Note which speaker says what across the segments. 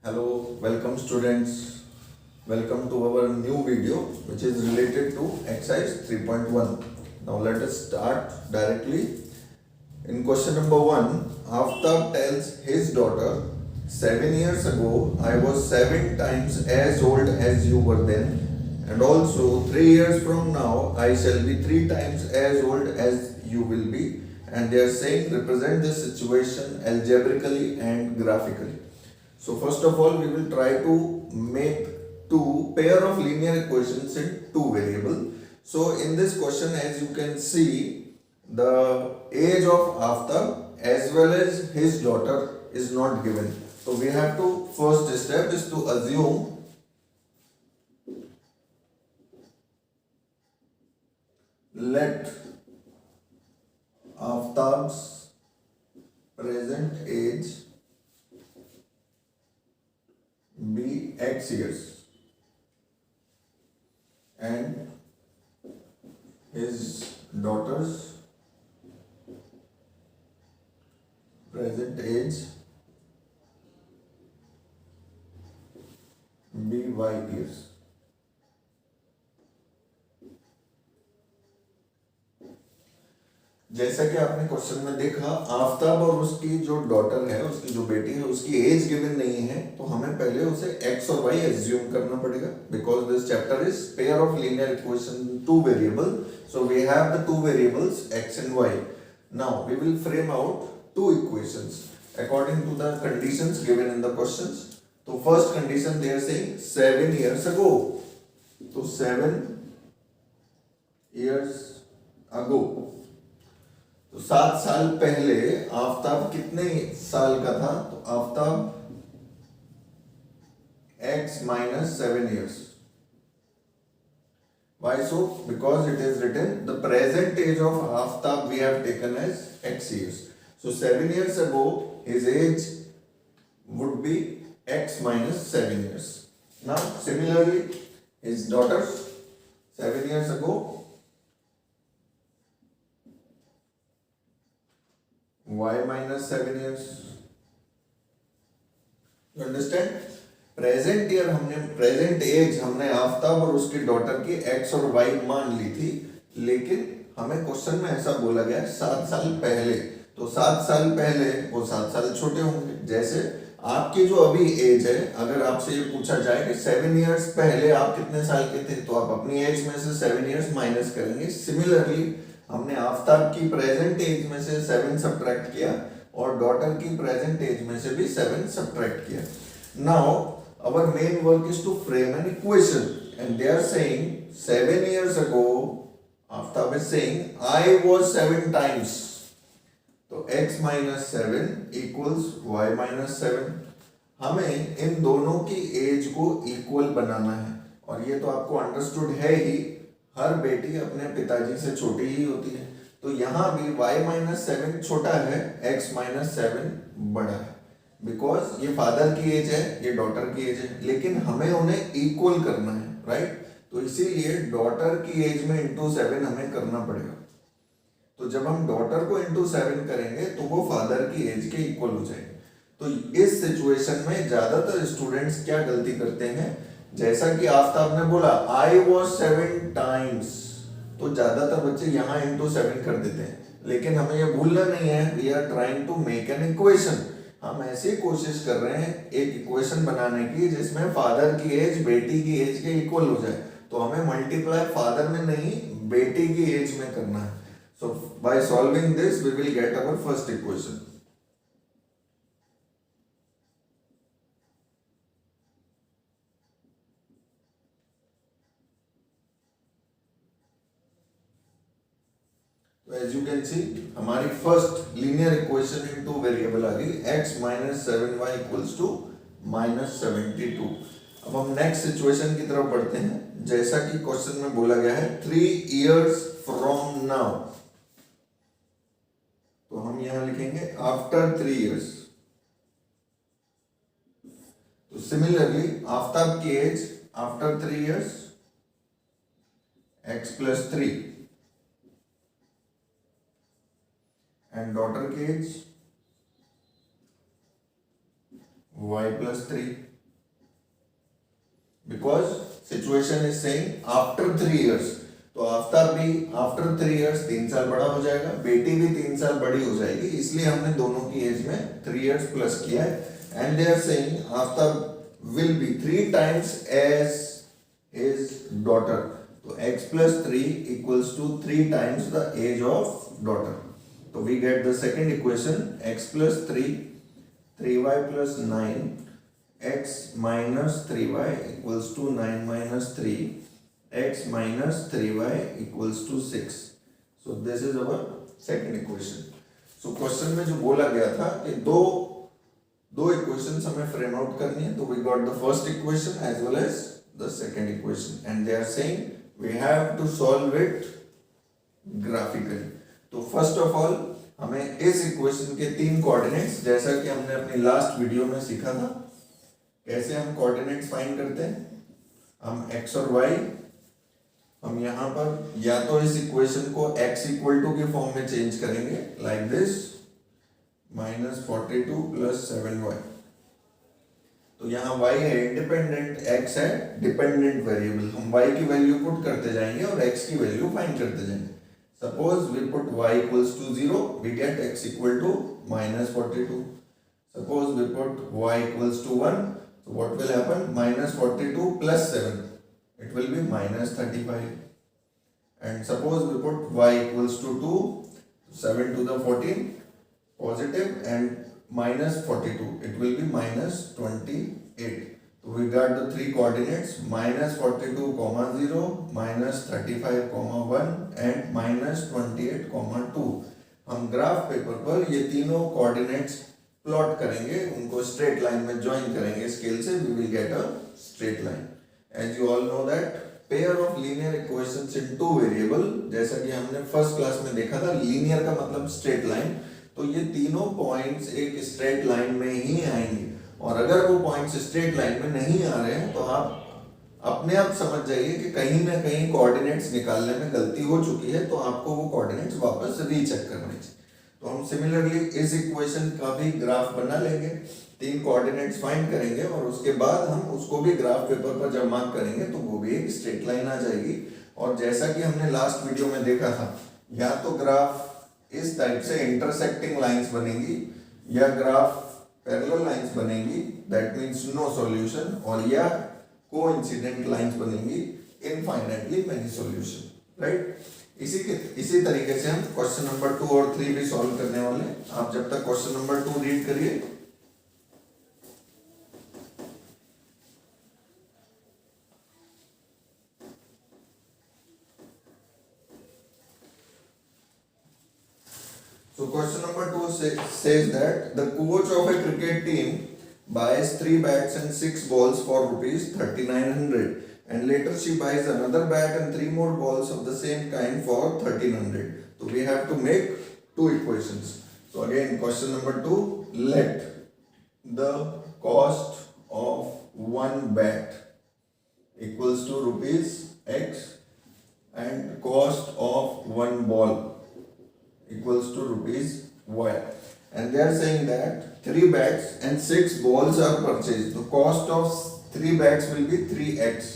Speaker 1: Hello, welcome students. Welcome to our new video which is related to exercise 3.1. Now let us start directly. In question number 1, Aftab tells his daughter, 7 years ago I was 7 times as old as you were then, and also 3 years from now I shall be 3 times as old as you will be. And they are saying represent this situation algebraically and graphically. So first of all, we will try to make two pair of linear equations in two variable. So in this question, as you can see, the age of Aftab as well as his daughter is not given. So we have to first step is to assume let Aftab's present age be x years and his daughter's present age be y years. जैसा कि आपने question में देखा, आफ्ताब और उसकी जो daughter है, उसकी जो बेटी है, उसकी एज गिवन नहीं है, तो हमें पहले उसे x और y एज्यूम करना पड़ेगा because this chapter is pair of linear equation two variable. So we have the two variables x and y. Now we will frame out two equations according to the conditions given in the questions. तो first condition they are saying 7 years ago. तो 7 years ago, तो 7 साल पहले आफ्ताब कितने साल का था? तो Aftab x minus 7 years. Why so? Because it is written the present age of Aftab we have taken as x years. So 7 years ago his age would be x minus 7 years. Now similarly his daughter 7 years ago y minus 7 years. You understand? Present year हमने present as हमने आफ्ताब और उसकी daughter की x और y मान ली थी, लेकिन हमें क्वेश्चन में ऐसा बोला गया 7 साल पहले. तो 7 साल पहले वो 7 साल छोटे होंगे. जैसे आपकी जो अभी एज है, अगर आपसे ये पूछा जाए कि 7 इयर्स पहले आप कितने साल के थे, तो आप अपनी एज में से 7 इयर्स माइनस करेंगे. सिमिलरली हमने आफ्ताब की प्रेजेंट एज में से 7 सब्ट्रैक्ट किया और डॉटर की प्रेजेंट एज में से भी 7 सब्ट्रैक्ट किया. Now our main work is to frame an equation, and they are saying 7 years ago Aftab is saying I was 7 times. तो x minus 7 equals y minus 7. हमें इन दोनों की एज को इक्वल बनाना है, और ये तो आपको अंडरस्टूड है ही, हर बेटी अपने पिताजी से छोटी ही होती है. तो यहाँ भी y minus 7 छोटा है, x minus 7 बड़ा है, बिकॉज ये फादर की एज है, ये डॉटर की एज है, लेकिन हमें उन्हें इक्वल करना है, राइट? तो इसीलिए डॉटर की एज में इंटू 7 हमें करना पड़ेगा. तो जब हम डॉटर को इंटू 7 करेंगे तो वो फादर की एज के इक्वल हो जाएंगे. तो इस सिचुएशन में ज्यादातर स्टूडेंट्स क्या गलती करते हैं, जैसा कि आफ्ताब ने बोला आई वॉज 7 टाइम्स, तो ज्यादातर बच्चे यहाँ इंटू 7 कर देते हैं. लेकिन हमें ये भूलना नहीं है, we are trying to make an equation. हम ऐसी कोशिश कर रहे हैं एक इक्वेशन बनाने की जिसमें फादर की एज बेटी की एज के इक्वल हो जाए. तो हमें मल्टीप्लाई फादर में नहीं, बेटी की एज में करना है. So by solving this we will get our first equation. तो एज यू कैन सी हमारी first linear equation in two variable आ गई, x minus 7y equals to minus 72. अब हम नेक्स्ट सिचुएशन की तरफ बढ़ते हैं. जैसा कि क्वेश्चन में बोला गया है 3 years from now, तो हम यहां लिखेंगे आफ्टर 3 years. तो सिमिलरली आफ्ताब की age after 3 years x plus 3 and daughter की age y plus 3. because situation is saying after 3 years, तो आफ्ताब भी आफ्टर 3 years 3 साल बड़ा हो जाएगा, बेटी भी 3 साल बड़ी हो जाएगी, इसलिए हमने दोनों की एज में 3 years प्लस किया है. And they are saying Aftab will be 3 times as his daughter. तो x plus 3 equals to 3 times the age of daughter. So we get the second equation, x plus 3, 3y plus 9, x minus 3y equals to 9 minus 3, x minus 3y equals to 6. So this is our second equation. So question में जो बोला गया था कि दो equations हमें frame out करनी है, तो we got the first equation as well as the second equation, and they are saying we have to solve it graphically. तो फर्स्ट ऑफ ऑल हमें इस इक्वेशन के 3 कोऑर्डिनेट्स, जैसा कि हमने अपनी लास्ट वीडियो में सीखा था, कैसे हम कोऑर्डिनेट्स फाइंड करते हैं. हम x और y हम यहाँ पर या तो इस इक्वेशन को x इक्वल टू के फॉर्म में चेंज करेंगे लाइक दिस, -42 + 7y. तो यहाँ y है इंडिपेंडेंट, x है डिपेंडेंट वेरिएबल. हम y की वैल्यू पुट करते जाएंगे और x की वैल्यू फाइंड करते जाएंगे. Suppose we put y equals to 0, we get x equal to -42. Suppose we put y equals to 1, so what will happen? -42 plus 7, it will be -35. And suppose we put y equals to 2, 7 to the 14, positive, and -42, it will be -28. So we got the 3 coordinates, -42, 0, -35, 1 and -28, 2. हम graph paper पर ये तीनों coordinates plot करेंगे, उनको straight line में join करेंगे scale से, we will get a straight line. As you all know that pair of linear equations in 2 variable, जैसा कि हमने फर्स्ट क्लास में देखा था, लीनियर का मतलब स्ट्रेट लाइन, तो ये तीनों पॉइंट्स एक स्ट्रेट लाइन में ही आएंगे. और अगर वो पॉइंट्स स्ट्रेट लाइन में नहीं आ रहे हैं तो आप अपने आप समझ जाइए कि कहीं ना कहीं कोऑर्डिनेट्स निकालने में गलती हो चुकी है, तो आपको वो कोऑर्डिनेट्स वापस रीचेक करने चाहिए. तो हम सिमिलरली इस इक्वेशन का भी ग्राफ बना लेंगे, 3 कोऑर्डिनेट्स फाइंड करेंगे और उसके बाद हम उसको भी ग्राफ पेपर पर जब मार्क करेंगे तो वो भी एक स्ट्रेट लाइन आ जाएगी. और जैसा कि हमने लास्ट वीडियो में देखा था, या तो ग्राफ इस टाइप से इंटरसेक्टिंग लाइंस बनेगी या ग्राफ पैरेलल लाइंस बनेगी, दैट मींस नो सॉल्यूशन, और या कोइंसिडेंट लाइंस बनेंगी, इनफाइनाइटली मेनी सॉल्यूशन, राइट. इसी तरीके से हम क्वेश्चन नंबर 2 और 3 भी सॉल्व करने वाले हैं. आप जब तक क्वेश्चन नंबर 2 रीड करिए. So question number 2 says that the coach of a cricket team buys 3 bats and 6 balls for rupees 3,900, and later she buys another bat and 3 more balls of the same kind for 1,300. So we have to make 2 equations. So again, question number 2, let the cost of 1 bat equals to rupees x and cost of 1 ball equals to rupees y, and they are saying that 3 bats and 6 balls are purchased. The cost of 3 bats will be 3x,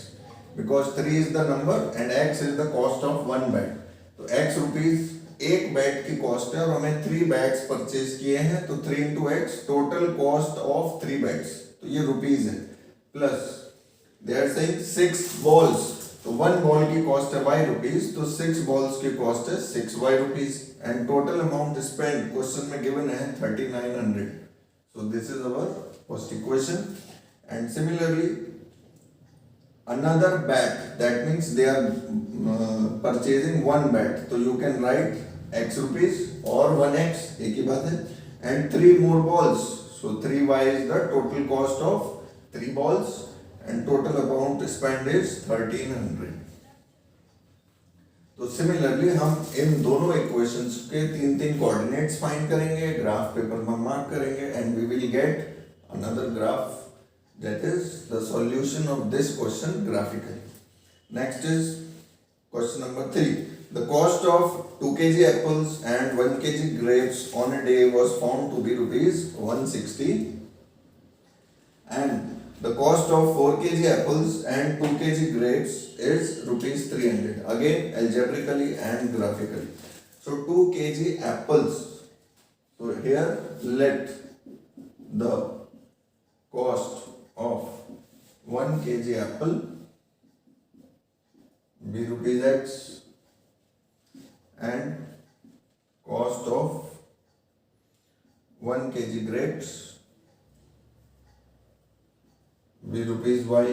Speaker 1: because 3 is the number and x is the cost of 1 bat. तो x rupees 1 bat की cost है और हमें 3 bats purchase किए हैं, तो 3 into x, total cost of 3 bats, तो ये रुपीज है, plus they are saying 6 balls, तो 1 बॉल की कॉस्ट है y रुपीज, तो 6 बॉल्स की कॉस्ट है 6y rupees, and total amount spend question में गिवन है 3,900. So this is our first equation. And similarly another bat, that means they are purchasing 1 bat, तो you can write x rupees or 1x, एक ही बात है, and 3 more balls, so 3y is the total cost of 3 balls and total amount spent is 1,300. तो similarly हम इन दोनों equations के 3 coordinates find करेंगे, graph paper में मार्क करेंगे, and we will get another graph, that is the solution of this question graphically. Next is question number 3. The cost of 2 kg apples and 1 kg grapes on a day was found to be rupees 160, and the cost of 4 kg apples and 2 kg grapes is rupees 300. Again, algebraically and graphically. So 2 kg apples. So here let the cost of 1 kg apple be rupees X and cost of 1 kg grapes be rupees Y,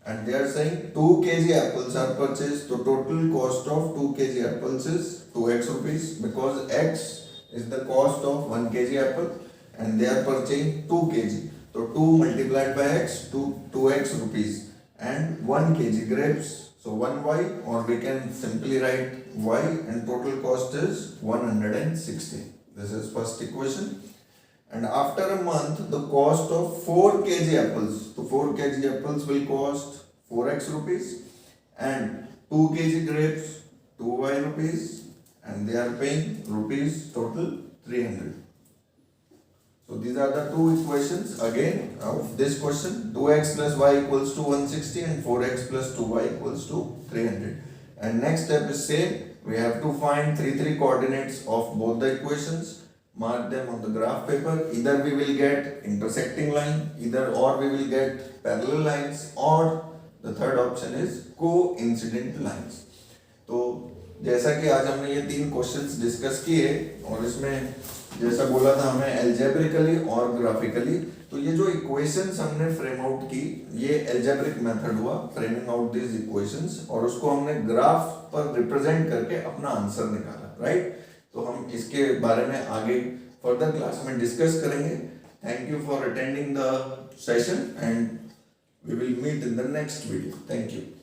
Speaker 1: and they are saying 2 kg apples are purchased, so total cost of 2 kg apples is 2x rupees, because x is the cost of 1 kg apple and they are purchasing 2 kg, so 2 multiplied by x, 2x rupees, and 1 kg grapes, so 1y, or we can simply write y, and total cost is 160. This is first equation. And after a month, the cost of 4 kg apples, so 4 kg apples will cost 4x rupees, and 2 kg grapes 2y rupees, and they are paying rupees total 300. So these are the two equations again of this question. 2x plus y equals to 160 and 4x plus 2y equals to 300. And next step is same. We have to find 3 coordinates of both the equations. Mark them on the graph paper. Either we will get intersecting line, or we will get parallel lines, or the third option is coincident lines. तो जैसा कि आज हमने ये 3 questions discuss किए, और इसमें जैसा बोला था हमें एल्जेब्रिकली और ग्राफिकली, तो ये जो इक्वेशंस हमने फ्रेम आउट की, ये एल्जेब्रिक मेथड हुआ, फ्रेमिंग आउट दिस इक्वेशंस, और उसको हमने ग्राफ पर रिप्रेजेंट करके अपना आंसर निकाला, राइट। तो हम इसके बारे में आगे फर्दर क्लास में डिस्कस करेंगे। Thank you for attending the session and we will meet in the next video. Thank you.